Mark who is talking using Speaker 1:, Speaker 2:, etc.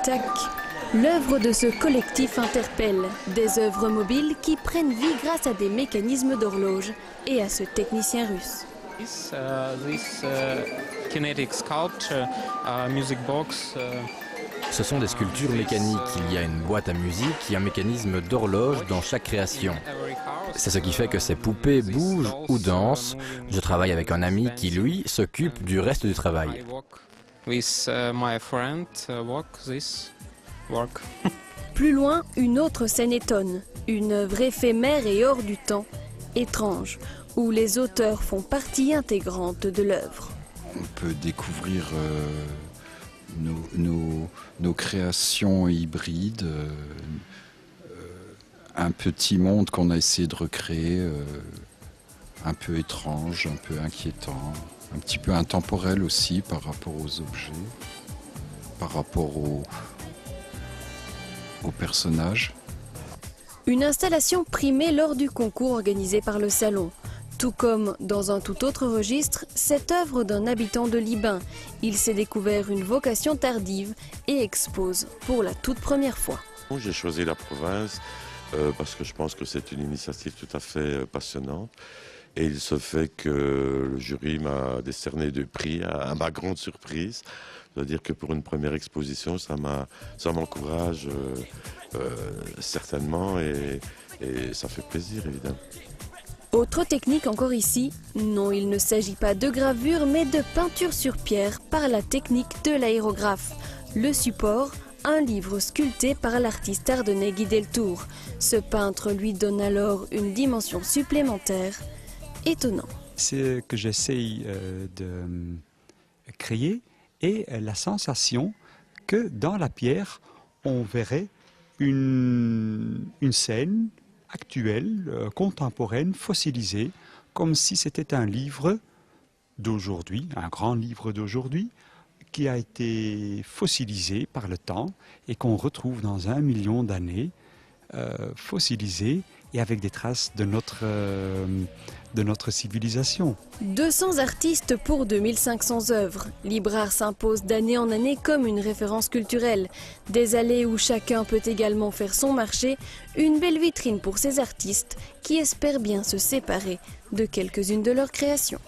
Speaker 1: tic-tac. L'œuvre de ce collectif interpelle des œuvres mobiles qui prennent vie grâce à des mécanismes d'horloge et à ce technicien russe.
Speaker 2: Kinetic sculpture, music box.
Speaker 3: Ce sont des sculptures mécaniques. Il y a une boîte à musique et un mécanisme d'horloge dans chaque création. C'est ce qui fait que ces poupées bougent ou dansent. Je travaille avec un ami qui, lui, s'occupe du reste du travail.
Speaker 1: Plus loin, une autre scène étonne. Une œuvre éphémère et hors du temps, étrange, où les auteurs font partie intégrante de l'œuvre.
Speaker 4: On peut découvrir nos créations hybrides, un petit monde qu'on a essayé de recréer, un peu étrange, un peu inquiétant, un petit peu intemporel aussi par rapport aux objets, par rapport aux personnages.
Speaker 1: Une installation primée lors du concours organisé par le Salon. Tout comme dans un tout autre registre, cette œuvre d'un habitant de Libin. Il s'est découvert une vocation tardive et expose pour la toute première fois.
Speaker 5: J'ai choisi la province parce que je pense que c'est une initiative tout à fait passionnante. Et il se fait que le jury m'a décerné 2 prix, à ma grande surprise. C'est-à-dire que pour une première exposition, ça m'encourage certainement et ça fait plaisir évidemment.
Speaker 1: Autre technique encore ici, non, il ne s'agit pas de gravure mais de peinture sur pierre par la technique de l'aérographe. Le support, un livre sculpté par l'artiste ardennais Guy Deltour. Ce peintre lui donne alors une dimension supplémentaire. Étonnant.
Speaker 6: Ce que j'essaye de créer est la sensation que dans la pierre, on verrait une scène actuelle, contemporaine, fossilisée, comme si c'était un livre d'aujourd'hui, un grand livre d'aujourd'hui, qui a été fossilisé par le temps et qu'on retrouve dans 1 million d'années, fossilisé et avec des traces de notre civilisation.
Speaker 1: 200 artistes pour 2500 œuvres. Librard s'impose d'année en année comme une référence culturelle. Des allées où chacun peut également faire son marché, une belle vitrine pour ces artistes qui espèrent bien se séparer de quelques-unes de leurs créations.